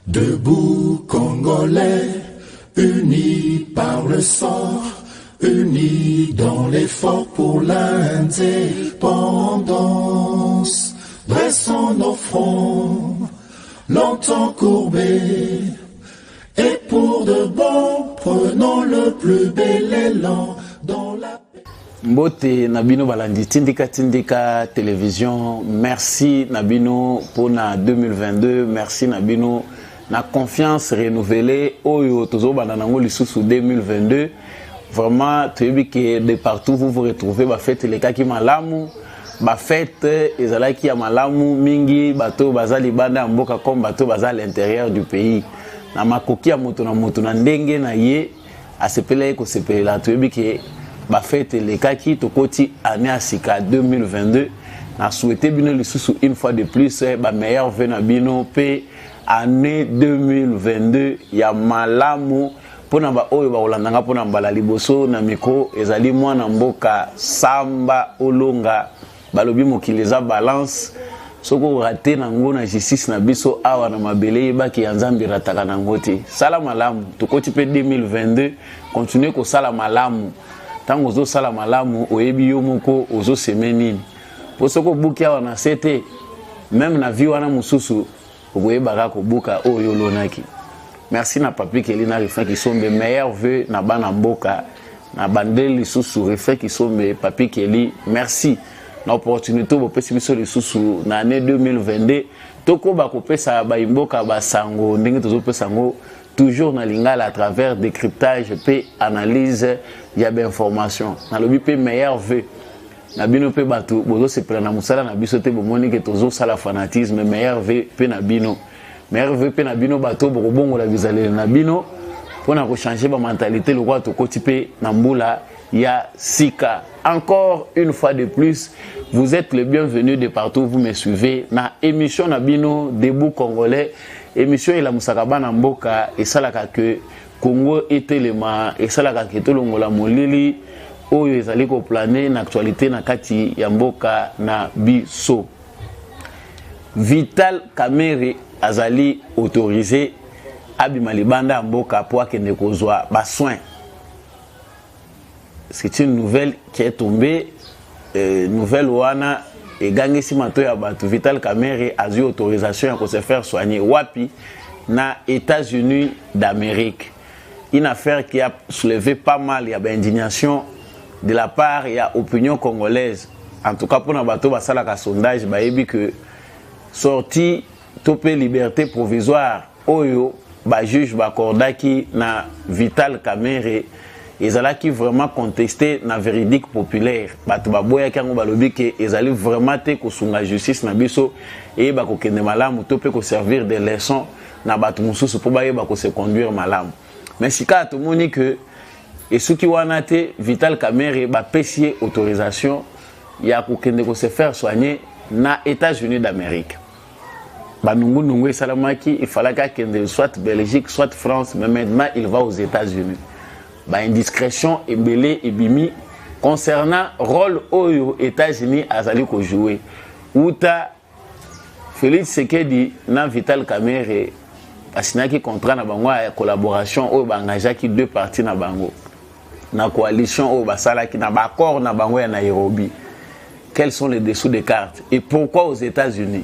Debout Congolais, unis par le sort, unis dans l'effort pour l'indépendance. Dressons nos fronts, longtemps courbés, et pour de bon, prenons le plus bel élan dans la paix. Mbote Nabino Balandi Tindika Télévision, merci Nabino pour na 2022, merci Nabino na confiance renouvelée Oyo Tozo Bananango Lisusu 2022. Vraiment, tu as vu que de partout vous vous retrouvez, bah faites les cas qui malamu, bah faites ezala qui a malamu mingi, bateau bazali banda mboka comme bateau bazali à l'intérieur du pays. Na makoki ya moto na ndenge na ye a sepele ko sepele la tu as vu que bah faites les cas qui tokoti année asika 2022. Na souhaité bino lisusu une fois de plus bah meilleur vœu na bino pe année 2022 ya malamu. Pona ba oyo ba olandanga pona mbala liboso na miko ezali mwana mboka Samba Olonga balobi mokileza balance soko raté nango na justice na biso awa na mabele baki ya Nzambe rataka nango te. Sala malamu tokoti pe 2022 continuer ko sala malamu tango ozo sala malamu oyebi yo moko ozo semenini po soko buki awa na sete même na vie wana mususu okoyeba ko buka oyo lonaki. Merci na papi Kelina refrain qui sont mes meilleurs vœux na bana mboka na bandeli susu refrain qui sont mes papi Keli. Merci na opportunité bo pesi biso le susu na année 2022 toko ba ko pesa ba imboka ba sango ndenge tozo pesa ngo toujours na lingala à travers décryptage pe analyse ya ba information na lobi pe meilleurs vœux na bino pe batu bozo se prena musala na biso te bo moni que tozo sala fanatisme meilleurs vœux pe na bino. Merveille pe na bino bato boko bongo la bizalele na bino pona ko changer ba mentalité le roi to kotipe na mbula ya sika. Encore une fois de plus, vous êtes les bienvenus de partout vous me suivez na émission na bino Debout Congolais, émission ila musakaba na mboka et salaka que Congo etelema et salaka ke tolongola molili oyo ezali ko planer na actualité na kati ya mboka na biso. Vital Kamerhe azali autorisé abima libanda mboka pour akende kozwa ba soin. C'est une nouvelle qui est tombée, nouvelle wana et gagné si mato ya batu. Vital Kamerhe a eu autorisation pour se faire soigner wapi na États-Unis d'Amérique. Une affaire qui a soulevé pas mal d'indignation de la part de l'opinion congolaise. En tout cas pour na bato basala ka sondage ba yebi que sorti topé liberté provisoire oyo ba juge ba kordaki na Vital Kamerhe ezalaki vraiment contesté na véridique populaire bato ba boya kango balobi ke ezali vraiment te ko sunga justice na biso et ba ko kende malamu topé ko servir de leçon na bato mususu po ba yeba ko se conduire malamu mais sika to moni que et ce qui wana te Vital Kamerhe ba pesier autorisation ya ko kende ko se faire soigner na États-Unis d'Amérique. Banungu Salamaki, il fallait qu'il soit Belgique, soit France, mais maintenant il va aux États-Unis. Indiscrétion et belé et bimi concernant rôle aux États-Unis à Zaliko jouer. Outa Félix Sekedi na Vital Kamerhe asinaki contrat na bango ya collaboration au bangajaki deux parties na bango. Na coalition au basalaki na accord na bango ya Nairobi. Quels sont les dessous des cartes et pourquoi aux États-Unis?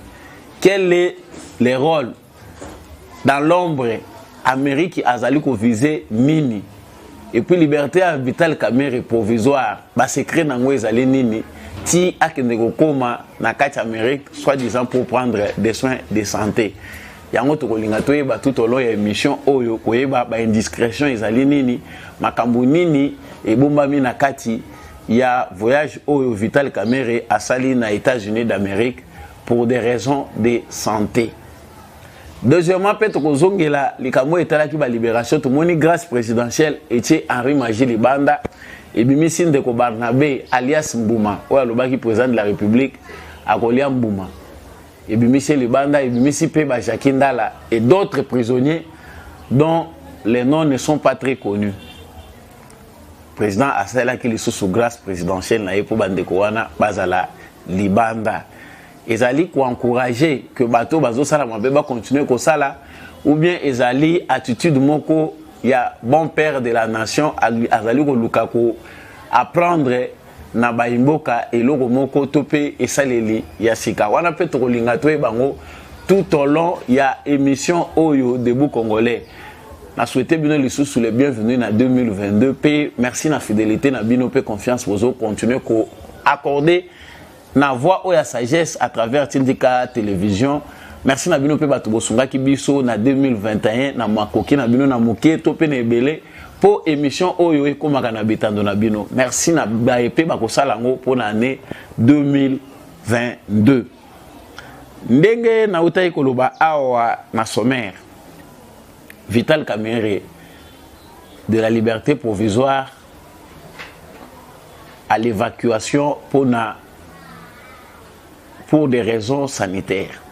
Quel est le rôle dans l'ombre Amérique Azaliko visé nini et puis liberté à Vital Kamerhe provisoire ba secret nango ezali nini ti akende kokoma na kati Amérique soi-disant pour prendre des soins de santé yango to kolinga toyeba tout au long ya émission oyo koyeba ba indiscrétion ezali nini makambo nini ebombami na kati ya voyage oyo Vital Kamerhe asali na États-Unis d'Amérique pour des raisons de santé. Deuxièmement, peut-être que la likamo etala ki ba libération tout moni grâce présidentielle était Henri Magie Libanda et Bimisine de Barnabé alias Mbouma ou alobaki président de la République akolia Mbouma et Bimisine Libanda et Bimisi pe ba Jakindala et d'autres prisonniers dont les noms ne sont pas très connus. Président asala ki li sous grâce présidentielle na pour bandeko wana bazala Libanda. ezali ko encourager que bato bazo sala mabe ba continuer ko sala ou bien ezali attitude moko ya bon père de la nation azali ko luka ko apprendre na baimboka eloko moko tope esaleli ya sika wana pe to kolinga to bango tout au long ya émission Oyo Debout Congolais. Na souhaité bino lisusu les bienvenus na 2022 pe merci na fidélité na bino pe confiance pour continuer ko accorder na voix oya sagesse à travers Tindika télévision. Merci na bino pe bato bosunga ki biso na 2021 na makoki na bino na moké to pe na ebele pour émission Oyo ekomaka na betando na bino. Merci na ba pe bakosala ngo pour l'année 2022. Ndenge na utai koloba awa na sommaire Vital Kamerhe de la liberté provisoire à l'évacuation pour des raisons sanitaires.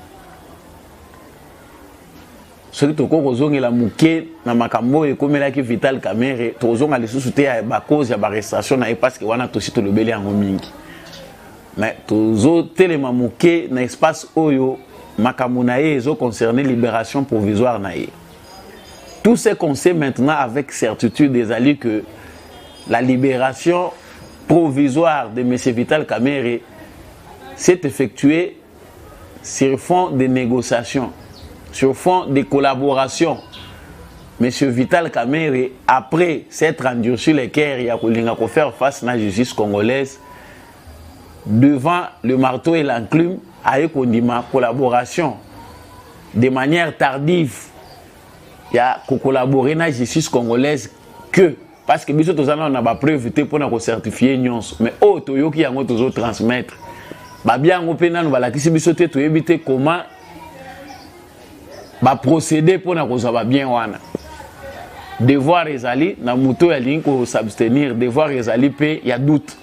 Ce qui est la mouké na makambo et comme qui Vital Kamerhe tozonga les sous-soutés à ba cause ya ba arrestation na parce que wana tosito le belé en mingi. Mais tozo telema mouké na espace oyo makambo na ezo concerné libération provisoire na ye. Tout ce qu'on sait maintenant avec certitude des alliés que la libération provisoire de M. Vital Kamerhe s'est effectuée sur fond de négociations, sur fond de collaboration. M. Vital Kamerhe, après s'être endurci les cœurs, il a voulu faire face à la justice congolaise devant le marteau et l'enclume, avec une collaboration de manière tardive. Il y a collaboré avec la justice congolaise que parce que nous avons pas preuve pour certifier mais auto qui a transmettre ba bien on peut nous la kisi bisoté to éviter comment ba procéder pour na kozaba bien wana devoir ezali na muto ya linko s'abstenir devoir ezali pe ya doute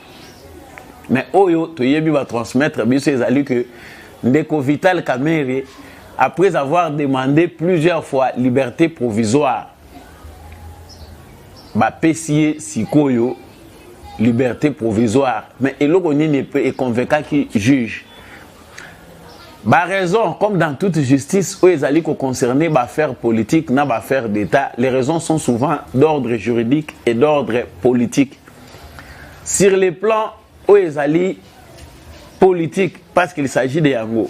mais oyo to yebi ba transmettre biso ezali que ndeko Vital Kamerhe après avoir demandé plusieurs fois liberté provisoire, ba pesier sikoyo liberté provisoire, mais elokoni ne peut et convaincre qui juge. Ba raison comme dans toute justice où les alliés concernés ba affaire politique na ba affaire d'État, les raisons sont souvent d'ordre juridique et d'ordre politique. Sur les plans où les alliés politiques parce qu'il s'agit de yango.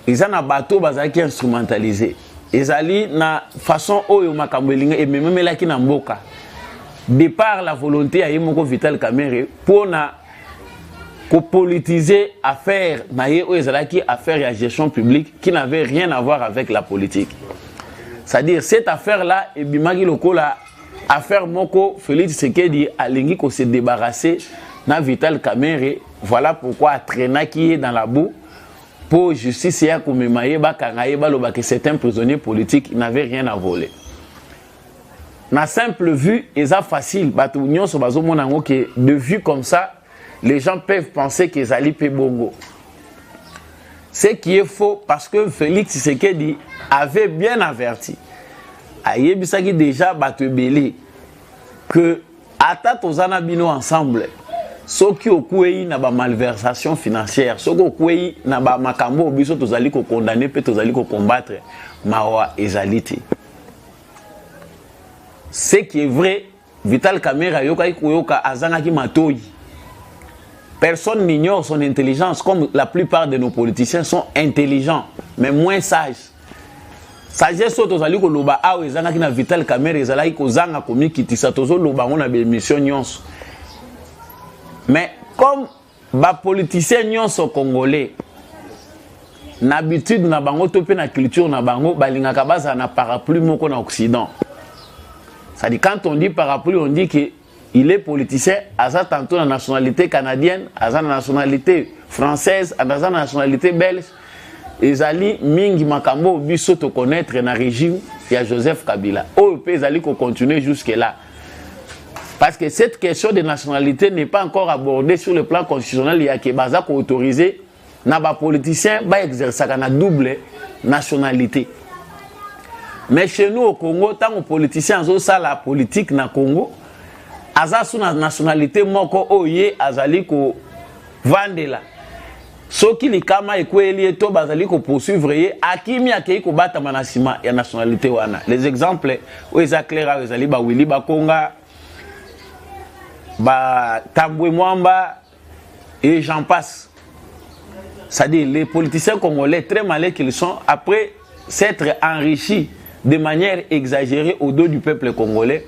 Ils ont un bateau qui est instrumentalisé. Ils ont na façon oyo makambelinga et même là qui n'amboka. De par la volonté à Yemoko Vital Kamerhe pour na politiser affaire naie ou qui affaire et gestion publique qui n'avait rien à voir avec la politique. C'est-à-dire cette affaire là et bimagi lokola affaire moko Félix Tshisekedi alingi ko se débarrasser na Vital Kamerhe. Voilà pourquoi traîna qui est dans la boue. Pour justice, il y a que certains prisonniers politiques n'avaient rien à voler. Na simple vue, c'est facile. De vue comme ça, les gens peuvent penser qu'ils allaient payer bongo. Ce qui est faux parce que Félix Tshisekedi avait bien averti. Ayebisaki déjà batebeli que atat ozana bino ensemble. Ceux qui ont na ba malversation financière, ceux qui ont na ba makambo biso tozali ko condamner pe tozali ko combattre mawa ezaliti. Ce qui est vrai, Vital Kamerhe yoka azanga ki matoyi. Personne n'ignore son intelligence comme la plupart de nos politiciens sont intelligents mais moins sages. Sagesse tozali ko loba awe ezanga ki na Vital Kamerhe ezalaki ko zanga komi kitisa tozo loba ngona be mission nyonso. Mais comme les politiciens nyonso congolais, l'habitude na bango topé na culture na bango balingaka baza na parapluie moko na Occident. C'est-à-dire quand on dit parapluie, on dit que il est politicien, asa tantôt la nationalité canadienne, asa la nationalité française, asa la nationalité belge. Ezali mingi makambo biso to connaître na régime ya Joseph Kabila. O pe ezali ko continuer jusque là. Parce que cette question de nationalité n'est pas encore abordée sur le plan constitutionnel. Il y a que Baza autorisé, na ba politicien ba exercer na double nationalité. Mais chez nous au Congo, tant que politiciens ont ça la politique na Congo, aza sous nationalité moko oye azali ko vandela. soki likama ekweli to bazali ko poursuivre ye akimi akei ko bata manasima ya nationalité wana. Les exemples oza clair ezali ba Willy Bakonga, ba Tambwe Mwamba et j'en passe. C'est-à-dire les politiciens congolais très malins qu'ils sont, après s'être enrichis de manière exagérée au dos du peuple congolais,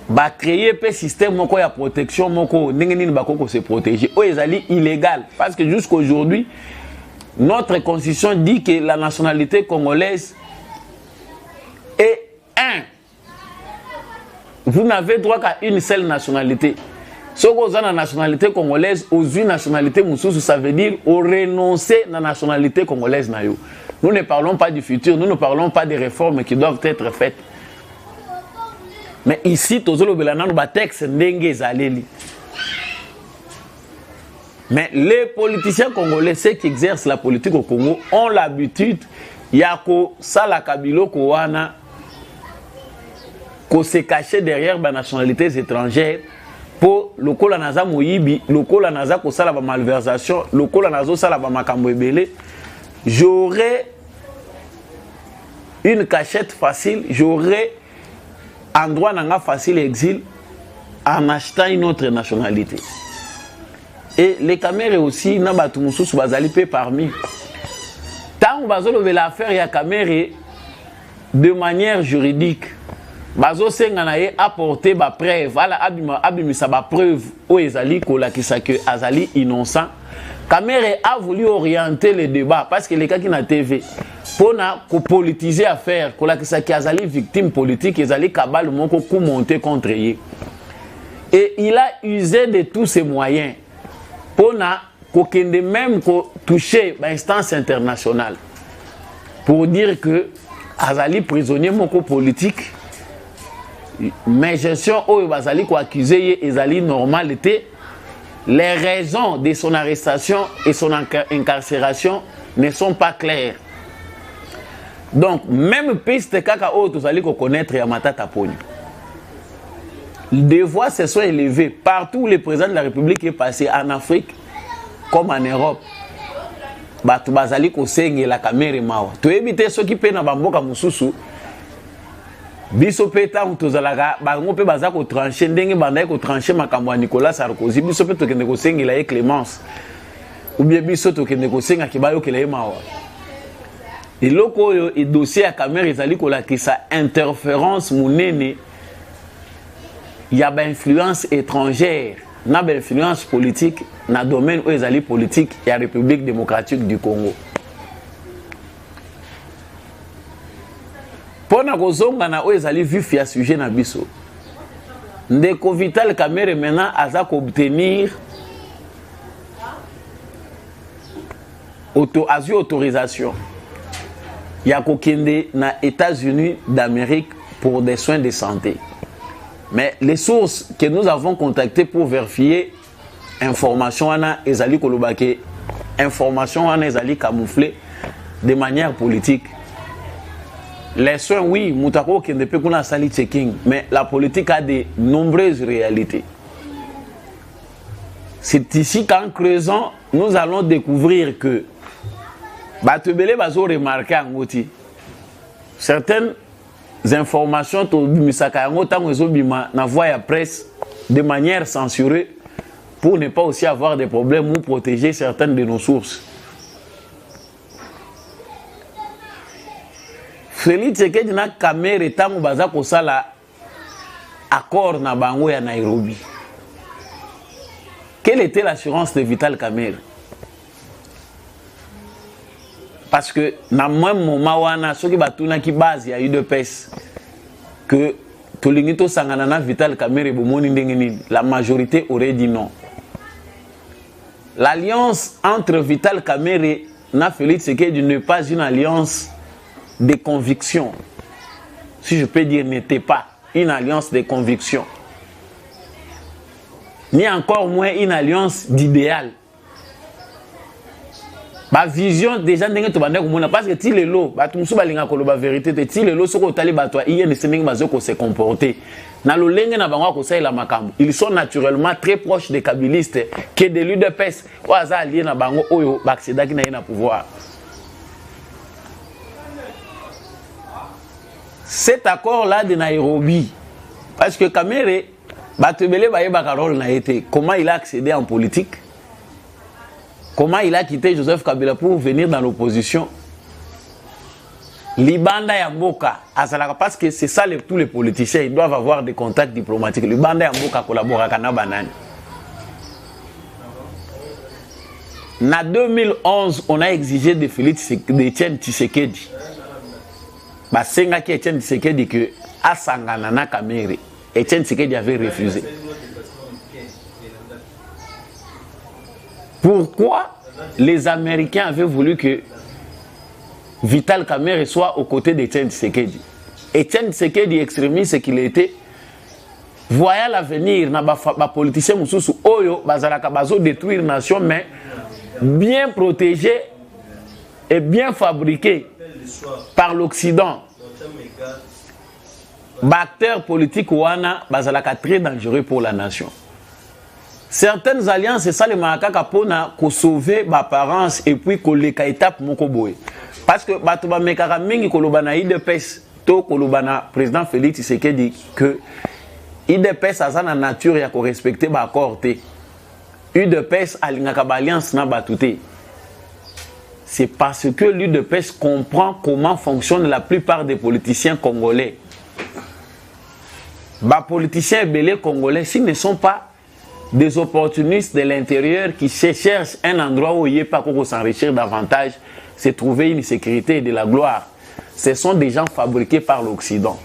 ba créer un système de protection moko ningeni bakoko se protéger o ezali illégal parce que jusqu'aujourd'hui notre constitution dit que la nationalité congolaise est un. Vous n'avez droit qu'à une seule nationalité. Si vous avez la nationalité congolaise, aux une nationalité moussous, ça veut dire au renoncer à la nationalité congolaise. Nous ne parlons pas du futur, nous ne parlons pas des réformes qui doivent être faites. Mais ici, mais les politiciens congolais, ceux qui exercent la politique au Congo, ont l'habitude, yako sala kabilo kowana, ko se cacher derrière les nationalités étrangères pour le kola naza moyibi, le kola naza ko sala ba malversation, le kola nazo sala ba makambo ebele. J'aurais une cachette facile, j'aurais un droit nanga facile exil en achetant une autre nationalité. Et les caméras aussi, n'a pas tout le monde bazali pe parmi. Tant que bazo lever l'affaire ya caméra de manière juridique, bazo sengana ye apporter ba preuve, voilà abimisa ba preuve o ezali kola kisa que azali innocent. Caméra a voulu orienter le débat parce que les cas qui na TV pour politiser affaire, pour la qui azali victime politique, ezali kabal moko coup monter contre lui. Et il a usé de tous ses moyens pour même toucher l'instance internationale pour dire que azali prisonnier moko politique, mais gestion où bazali ko accusé ezali normalité. Les raisons de son arrestation et son incarcération ne sont pas claires. Donc, même piste kaka o tozali ko connaître ya Matata Ponyo. Des voix se sont élevées partout où le président de la République est passé, en Afrique comme en Europe. Batu bazali ko senge la caméra mawa. To éviter ceux qui pena bamboka mususu. Biso peta tozalaka bango pe baza ko trancher ndenge banda ko trancher makambo ya Nicolas Sarkozy. Biso pe tokende ko sengela ye Clémence. Ou bien biso tokende ko senga kibayo kela ye mawa. Et loko yo et dossier à caméra ezali ko lakisa interférence munene. Il y a une influence étrangère, na ba influence politique na domaine où ezali politique ya République démocratique du Congo. Pona kozonga na ezali vif ya sujet na biso. Ndeko Vital Kamerhe maintenant aza ko obtenir autorisation. Ya ko kende na États-Unis d'Amérique pour des soins de santé. Mais les sources que nous avons contactées pour vérifier information ana ezali kolobake information ana ezali camouflée de manière politique. Les soins, oui, Moutako qui ne peut pas sali checking, mais la politique a de nombreuses réalités. C'est ici qu'en creusant, nous allons découvrir que Batebele bazo remarqué en Moti. Certaines informations to bimisaka yango tango ezobima na voie ya presse de manière censurée pour ne pas aussi avoir des problèmes ou protéger certaines de nos sources. Félix Tshisekedi na Kamerhe tango baza kosala accord na bango ya Nairobi. Quelle était l'assurance de Vital Kamerhe? Parce que na même moment wana soki batuna ki base ya UDPS que tolingi to sangana na Vital Kamerhe bomoni ndenge nini, la majorité aurait dit non. L'alliance entre Vital Kamerhe na Félix Tshisekedi n'est pas une alliance de conviction. Si je peux dire, n'était pas une alliance de conviction. Ni encore moins une alliance d'idéal. Ma vision déjà ndenge to bande komona parce que ti lelo batu musu balinga koloba vérité te ti lelo soko tali bato iye ne senenge bazoko se comporter na lolenge na bango ko saila makambo ils sont naturellement très proches des kabylistes que de l'UDPS waza allié na bango oyo baccédaki na yena pouvoir. Cet accord là de Nairobi parce que Kamere batebele baye bakarol na été comment il a accédé en politique. Comment il a quitté Joseph Kabila pour venir dans l'opposition? Libanda Yamboka, parce que c'est ça tous les politiciens, ils doivent avoir des contacts diplomatiques. Libanda Yamboka collabore avec Banane. En 2011, on a exigé de Félix d'Etienne Tshisekedi. Basenga qui Etienne Tshisekedi que Asangana na Kamere. Etienne Tshisekedi avait refusé. Pourquoi les Américains avaient voulu que Vital Kamerhe soit aux côtés d'Etienne Tshisekedi? Etienne Tshisekedi, extrémiste qu'il était, voyant l'avenir dans les politiciens mususu oyo bazalaka bazo détruire nation mais bien protégé et bien fabriqué par l'Occident. Acteurs politiques wana bazalaka très dangereux pour la nation. Certaines alliances, c'est ça les macaques pour sauver ma parents et puis qu'on les étape mokoboé. Parce que batuba mekara mingi kolobana IDPS to kolobana président Félix Tshisekedi que IDPS a sa nature ya ko respecter ba accord te. UDPS alingaka ba alliance na batute. C'est parce que l'UDPS comprend comment fonctionnent la plupart des politiciens congolais. Ba politiciens belés congolais s'ils ne sont pas des opportunistes de l'intérieur qui cherchent un endroit où il n'y a pas pour s'enrichir davantage, se trouver une sécurité et de la gloire. Ce sont des gens fabriqués par l'Occident.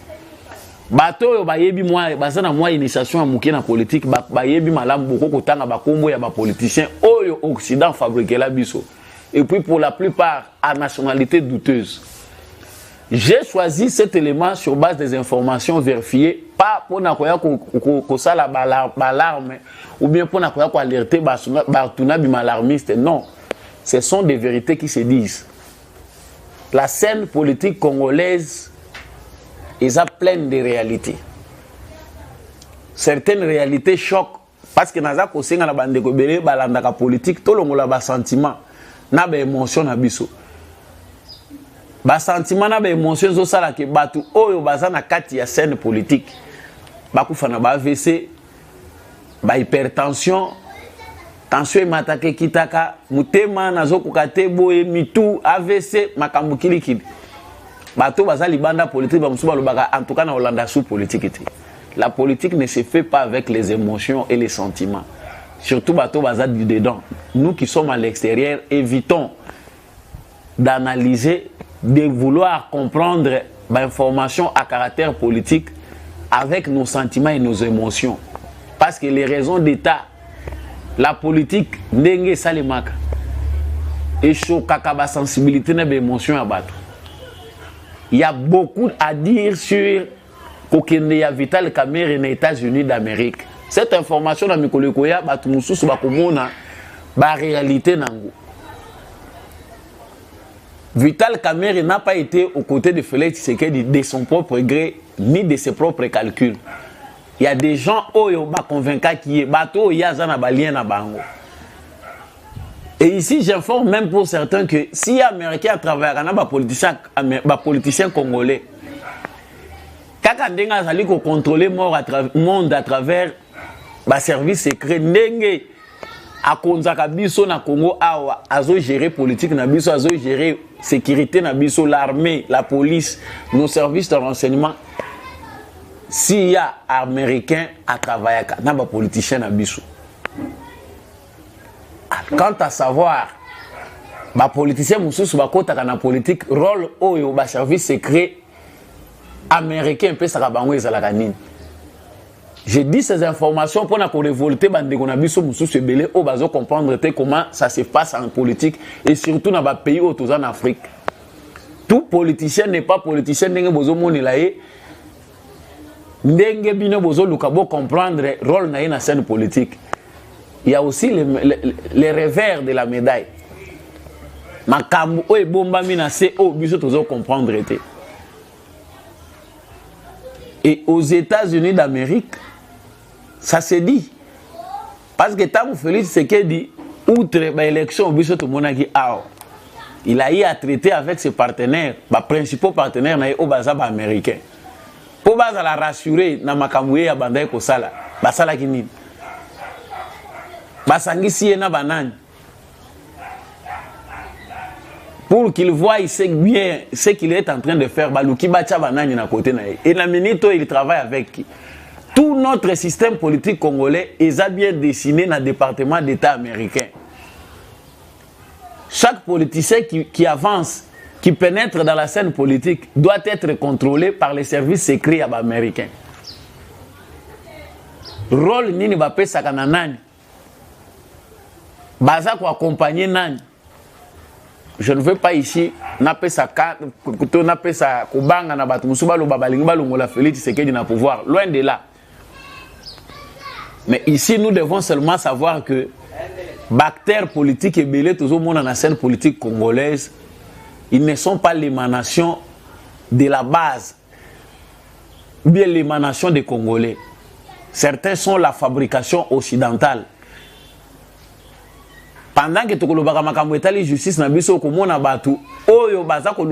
Bato bayebi moi bazana moi initiation à mouké na politique bayebi malam beaucoup kotanga bakombo ya ba politiciens oyo Occident fabriqué la biso. Et puis pour la plupart à nationalité douteuse. J'ai choisi cet élément sur base des informations vérifiées, pas pour que ça la balarme ou bien pour alerter Bartuna bimalarmiste. Non, ce sont des vérités qui se disent. La scène politique congolaise est pleine de réalités. Certaines réalités choquent parce que naza kosenga na bande ko belé balandaka politique to longola ba sentiment na ba émotion na biso. Ba sentiment na ba émotion zo sala ke batu oyo bazana kati ya scène politique bakufa na ba AVC ba hypertension tension matake kitaka mutema nazo kokate boye mitu AVC makambu kilikili bato bazali banda politique ba musuba lobaka en tout cas na Hollanda sous politique était. La politique ne se fait pas avec les émotions et les sentiments. Surtout bato bazali dedans. Nous qui sommes à l'extérieur évitons d'analyser, de vouloir comprendre l'information à caractère politique avec nos sentiments et nos émotions. Parce que les raisons d'État, la politique, ndenge salemaka, et chokaka ba sensibilité na ba émotion à battre. Il y a beaucoup à dire sur Kokende ya Vital Kamerhe aux États-Unis d'Amérique. Cette information na mikolo koya batu mususu bakomona ba réalité nango. Vital Kamerhe n'a pas été aux côtés de Félix Tshisekedi de son propre gré ni de ses propres calculs. Il y a des gens oyo ba convaincus qui est bato ya zana balien na bango. Et ici j'informe même pour certains que si les Américains travaillent avec ba politiciens congolais, kaka ndenga azali ko contrôler monde à travers ba service secret ndenge akonzaka biso na Congo awa azo gérer politique na biso azo gérer sécurité na biso l'armée la police nos services de renseignement s'il y a américain à travailler na ba politicien na biso. Quant à savoir ba politicien mususu ba kota na politique rôle oyo ba service secret américain peut sakabango ezalaka nini. J'ai dit ces informations pour nous révolter bandeko na biso mususu ebele o bazo comprendre comment ça se passe en politique et surtout dans les pays autour en Afrique. Tout politicien n'est pas politicien ndenge bozo monela ye ndenge bino bozo luka bo comprendre rôle na na scène politique. Il y a aussi les revers de la médaille. makambo oyo ebombami na se oyo biso tozo comprendre te. Et aux États-Unis d'Amérique, ça se dit. Parce que tant que Félix Tshisekedi, outre l'élection, il a eu à traiter avec ses partenaires, les principaux partenaires au Bazaba américain. Pour la rassurer, na makamouye ya bandaye ko sala, basala kinini. Basangisi na banane. Pour qu'il voie bien ce qu'il est en train de faire, baluki bacha banane na côté na. Et la minute il travaille avec qui? Tout notre système politique congolais est bien dessiné dans le département d'État américain. Chaque politicien qui avance, qui pénètre dans la scène politique, doit être contrôlé par les services secrets américains. Rôle nini bape sakana nani? Baza ko accompagner nani? Je ne veux pas ici nape saka to nape sa kubanga na batu musuba lo babalingi balongola Félix Tshisekedi na pouvoir, loin de là. Mais ici, nous devons seulement savoir que bactères politiques et belés, tout le monde dans la scène politique congolaise, ils ne sont pas l'émanation de la base, ou bien l'émanation des Congolais. Certains sont la fabrication occidentale. Pendant que tu as la justice, tu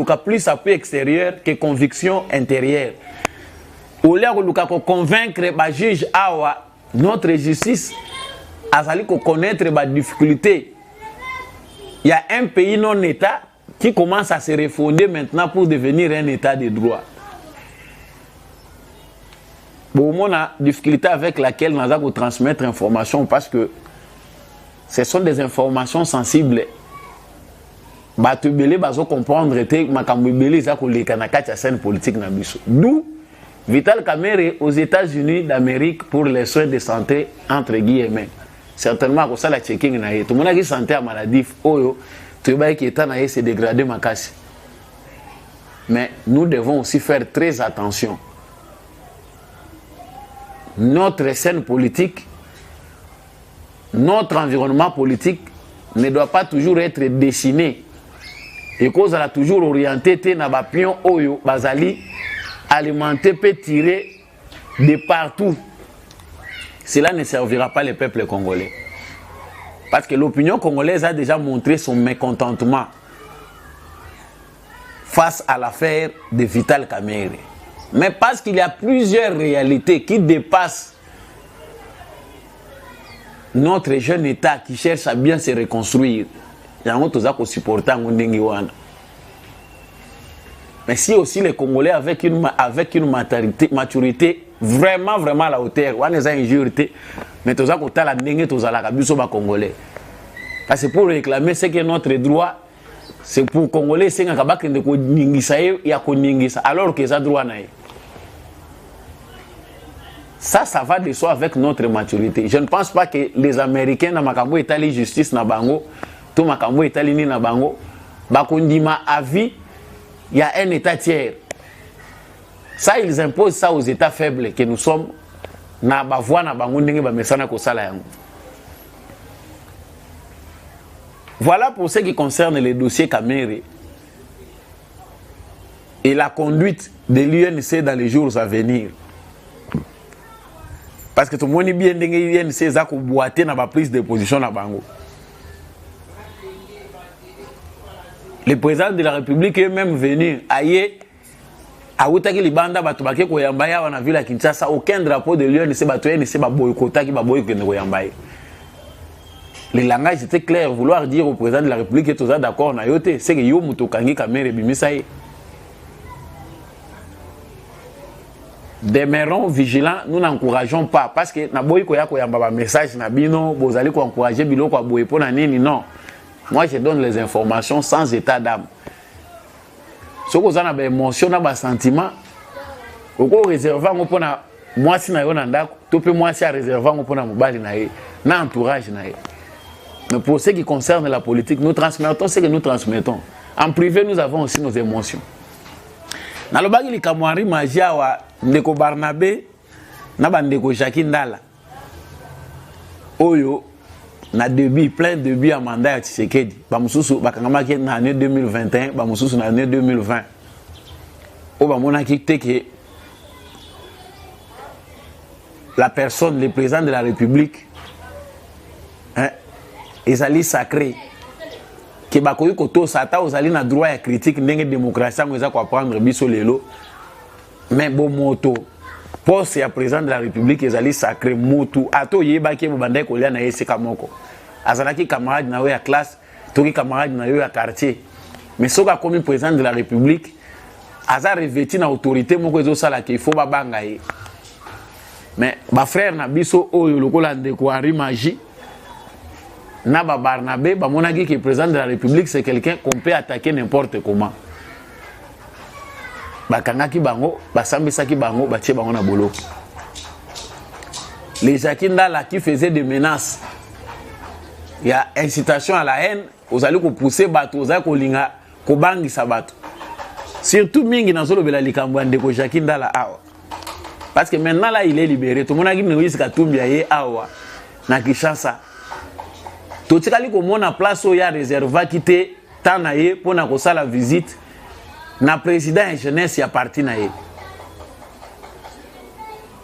as plus appui extérieur que conviction intérieure. Au lieu de convaincre le juge Awa, notre justice a fallu connaître les difficultés. Il y a un pays non-État qui commence à se refonder maintenant pour devenir un État de droit. Bon, on a une difficulté avec laquelle nous avons transmettre l'information parce que ce sont des informations sensibles. Comprendre la scène politique. D'où Vital Kamerhe aux États-Unis d'Amérique pour les soins de santé, entre guillemets. Certainement, comme ça, la checking, tout le monde qui santé à maladie, tout le monde qui est en train de se dégrader, mais nous devons aussi faire très attention. Notre scène politique, notre environnement politique ne doit pas toujours être dessiné. Et cause a toujours orienté na bapion oyo bazali alimenter peut tirer de partout. Cela ne servira pas le peuple congolais. Parce que l'opinion congolaise a déjà montré son mécontentement face à l'affaire de Vital Kamerhe. Mais parce qu'il y a plusieurs réalités qui dépassent notre jeune État qui cherche à bien se reconstruire. Il y a un autre qui supporte un. Mais si aussi les Congolais avec une maturité vraiment à la hauteur, on est injurité, mais tous les Congolais. Parce que pour réclamer ce qui est notre droit, c'est pour les Congolais, c'est alors que ça droit. Ça va de soi avec notre maturité. Je ne pense pas que les Américains dans Makambo Italie justice na bango, tout Makambo Italie ni na bango, bakundima avis. Il y a un État tiers. Ça, ils imposent ça aux États faibles que nous sommes. Voilà pour ce qui concerne les dossiers Kamerhe et la conduite de l'UNC dans les jours à venir. Parce que tout le monde est bien que l'UNC a boité dans la prise de position à Bango. Le président de la République est même venu aïe à Outaki Libanda Batubake Koyambaya on a vu la Kinshasa aucun drapeau de l'UNC batoye ne sait pas boycotter qui va boycotter Koyambaya. Le langage était clair, vouloir dire au président de la République que tout ça d'accord na yote c'est que yo mutokangi Kamerhe bimisaye. Demeurons vigilants, nous n'encourageons pas parce que na boy koya koyamba message na bino bozali ko encourager biloko a boye pona nini non. Moi, je donne les informations sans état d'âme. Si vous avez des émotions, des sentiments, vous réservez pour moi si na yonanda, tout peut moi si à réserver pour na mobali na entourage na. Mais pour ce qui concerne la politique, nous transmettons ce que nous transmettons. En privé, nous avons aussi nos émotions. Dans le bagili kamwari magia wa ndeko Barnabé na bandeko Jacques Ndala. Oyo na début plein début à mandat ya Tshisekedi ba mususu bakangamaki na année 2021 ba mususu na année 2020 o ba monaki te que la personne, le président de la République, hein, ils allaient sacré. Que bakoyi koto sata aux alliés na droit à critique n'enge démocratie on eza ko prendre biso lelo. Mais bon moto poste ya président de la République ils allaient sacré motu ato yeba ke banda ko lia na esika moko. Azalaki camarade na yo ya classe, toki camarade na yo ya quartier. Mais soka comme président de la République, aza revêti na autorité moko ezo sala ke il faut babanga ye. Mais ma frère na biso oyo lokola ndeko Henri Magie na ba Barnabé ba monaki que président de la République c'est quelqu'un qu'on peut attaquer n'importe comment. Ba kangaki bango, ba sambisaki bango, ba tie bango na bolo. Les Jacques Ndala qui faisaient des menaces. Il y a incitation à la haine, aux allez ko pousser bateau, aux allez ko linga ko bangisa bateau. Surtout mingi na zolo bela likambo ndeko Jacques Ndala awa. Parce que maintenant là il est libéré. Tout le monde a dit que Katumbi aye awa na Kinshasa. Tout ce qui est en place où il y a réservé qui était tanaye pour na kosa la visite na président et jeunesse y a parti naye.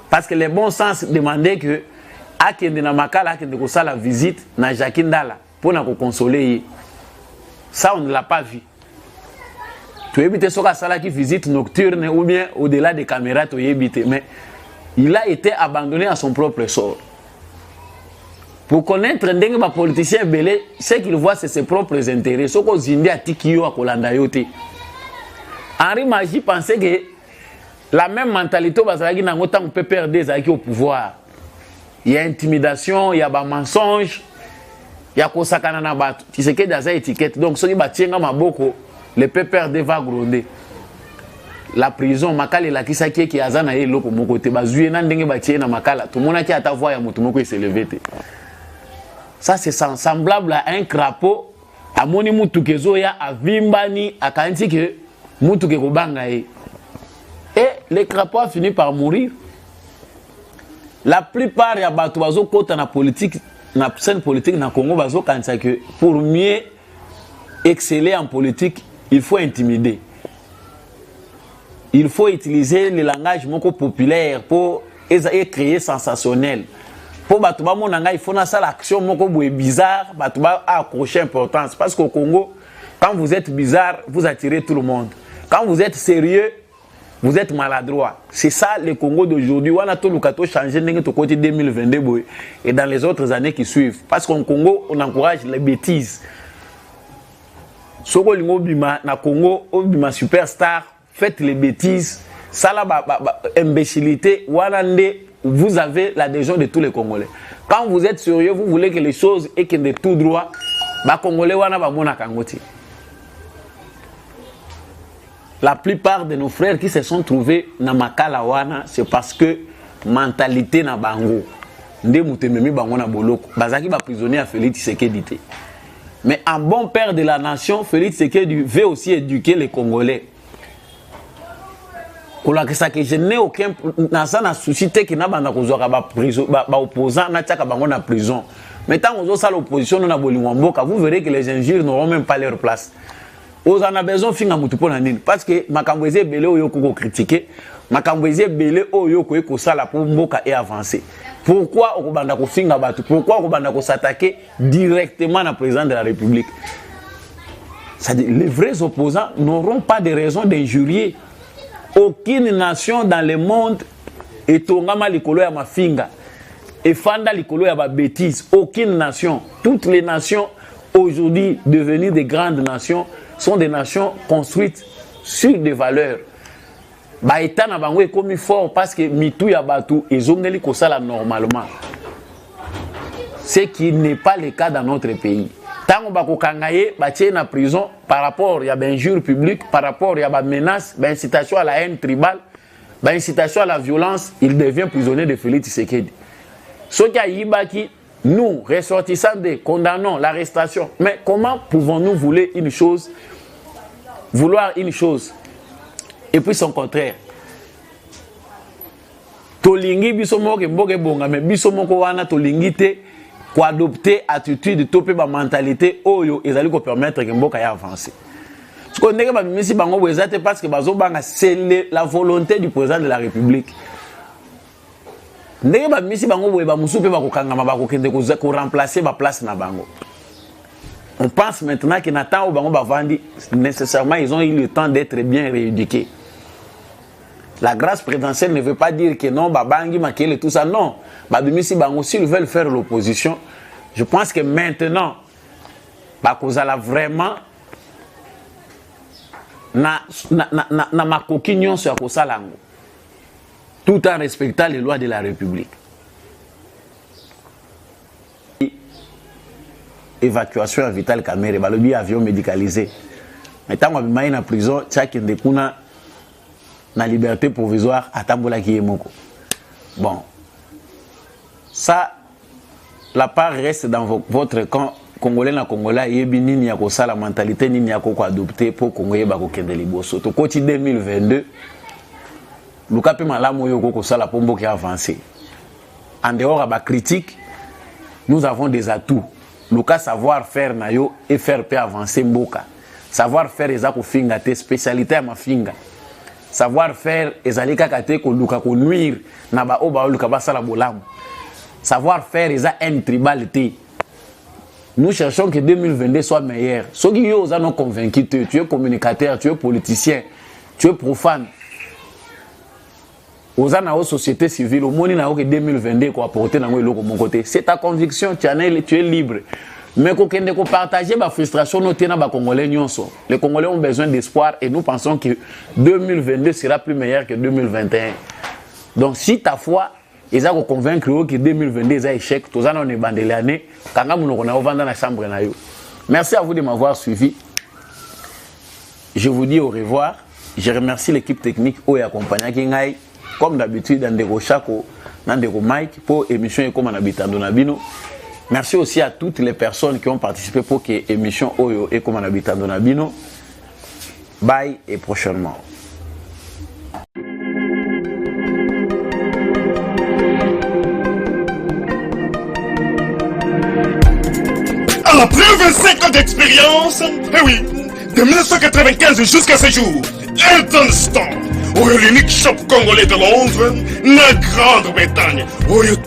Parce que le bon sens demandait que akende na makala akende kosa la visite na Jacques Ndala pour na ko consoler. Ça on ne l'a pas vu. Tu évites ce que qui visite nocturne ou bien au-delà des caméras, tu évites. Mais il a été abandonné à son propre sort. Pour connaître un politicien belé, ce qu'il voit, c'est ses propres intérêts. Ce qu'on dit à Tikio, à Kolandayote. Henri Magie pensait que la même mentalité, on peut perdre des acquis au pouvoir. Il y a intimidation, il y a mensonge, il y a Kosakana Nabat. Tu sais qu'il y a des étiquettes. Donc, ce qui est Maboko. Le PPRD va gronder. La prison, makala la kisaki qui azana ye loko moko te bazuye na ndenge batie na makala. Tout le monde qui a ta voix ya mutu moko s'élever te. Ça c'est semblable à un crapaud. A moni mutu kezo ya avimbani akanti ke mutu ke kobanga ye. Et le crapaud a fini par mourir. La plupart ya bato bazo kota na politique na scène politique na Congo bazo kanisa que pour mieux exceller en politique il faut intimider. Il faut utiliser le langage moko populaire pour créer sensationnel. Pour batouba monanga, il faut na ça l'action moko bizarre, batouba accrocher importance. Parce qu'au Congo, quand vous êtes bizarre, vous attirez tout le monde. Quand vous êtes sérieux, vous êtes maladroit. C'est ça le Congo d'aujourd'hui. On a tout le cas changé dans côté 2022 et dans les autres années qui suivent. Parce qu'au Congo, on encourage les bêtises. Soko lingo bima na Congo obima superstar faites les bêtises ça la imbécilité walande vous avez l'adhésion de tous les Congolais. Quand vous êtes sérieux vous voulez que les choses et que de tout droit ba Congolais wana ba mona kangoti. La plupart de nos frères qui se sont trouvés na makala wana c'est parce que mentalité na bango nde mutememi bango na boloko bazaki ba prisonnier à Félix Tshisekedi te. Mais un bon père de la nation, Félix Tshisekedi veut aussi éduquer les Congolais. Je n'ai aucun souci qui n'a pas opposant na prison. Mais tant que vous avez l'opposition, vous verrez que les injures n'auront même pas leur place. Vous en avez besoin de parce que Makambouézé Belé Oyoko critiqué, Makambouézé Belé Oyoko Kosala pour Mboka et avancer. Pourquoi on s'attaquer directement à président de la République? Les vrais opposants n'auront pas de raison d'injurier. Aucune nation dans le monde est tongama likolo ya mafinga et fanda likolo ya ba bêtise. Aucune nation, toutes les nations aujourd'hui devenues des grandes nations sont des nations construites sur des valeurs. Ba état na bango est comme fort parce que mitou ya batu ezongeli kosala normalement. Ce qui n'est pas le cas dans notre pays. Tant ba ko kangaye ba tie na prison par rapport ya injure publique, par rapport ya ba menace, ba incitation à la haine tribale, ba incitation à la violence, il devient prisonnier de Félix Tshisekedi. Ce qui a yibaki nous ressortissants de condamnons l'arrestation. Mais comment pouvons-nous vouloir une chose et puis son contraire? Tolingi biso moko mboke bonga mais biso moko wana tolingi te adopter attitude topé ba mentalité oyo ezali ko permettre que mboka ya avancer. Ce qu'on est capable de bango bozate parce que bazo banga c'est la volonté du président de la République. Ndenge ba misi bango boye ba musu pe ba kokangama ba kokende ko remplacer ba place na bango. On pense maintenant que Nathan ou bango ba vandi nécessairement ils ont eu le temps d'être bien rééduqués. La grâce présidentielle ne veut pas dire que non, Babangi, Makele, tout ça. Non. Babimisi Bango, s'ils veulent faire l'opposition, je pense que maintenant, Bakozala vraiment na ma coquignon sur Kosalango, tout en respectant les lois de la République. Évacuation à Vital Kamerhe, balobi avion médicalisé. Maintenant, on a en prison, tchak ndekuna na liberté provisoire à Tambola Kiemoko. Bon, ça, la part reste dans votre camp congolais na congolais yebi nini ya kosa la mentalité nini ya koko adopter pour congolais ba kokende liboso. To koti 2022, luka pe malamu yo koko sala pombo qui avancé. En dehors ba critique, nous avons des atouts. Luka savoir faire na yo et faire pe avancer mboka. Savoir faire ezako finga te spécialité ma finga. Savoir-faire ezalika kate ko luka ko nuire na ba oba luka ba sala bolamu. Savoir-faire eza un tribalité. Nous cherchons que 2022 soit meilleur. Ceux qui ont non convaincu, tu es communicateur, tu es politicien, tu es profane. Aux société civile, au monde que 2022 ko apporter na ngwe mon côté. C'est ta conviction, tu es libre. Mais quand on partage la frustration, nous tenons les Congolais. Les Congolais ont besoin d'espoir et nous pensons que 2022 sera plus meilleur que 2021. Donc si ta foi, ils ont convaincu que 2022 est un échec, tous on est bandé l'année, quand on a vendu dans la chambre. Merci à vous de m'avoir suivi. Je vous dis au revoir. Je remercie l'équipe technique qui accompagne. Comme d'habitude, dans des Rochako, dans des Mike, pour l'émission comme on habite à Donabino. Merci aussi à toutes les personnes qui ont participé pour que l'émission Oyo et comme on habite à Donabino. Bye et prochainement. Après 25 ans d'expérience, eh oui, de 1995 jusqu'à ce jour, Eltonston, l'unique shop congolais de Londres, la Grande-Bretagne,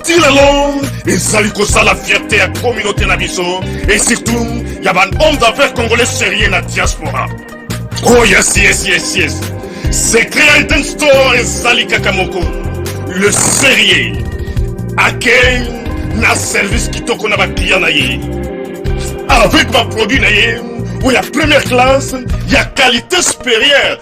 Tilalong, et Salikosa la fierté à la communauté Nabiso, et surtout, il y a un homme d'affaires congolais sérieux dans la diaspora. Oh yes, yes, yes, yes. C'est créé Eltonston et Salika Kamoko, le sérieux. À quel na service qui t'a na client naïe. Avec ma produit naïe, où il y a première classe, il y a qualité supérieure.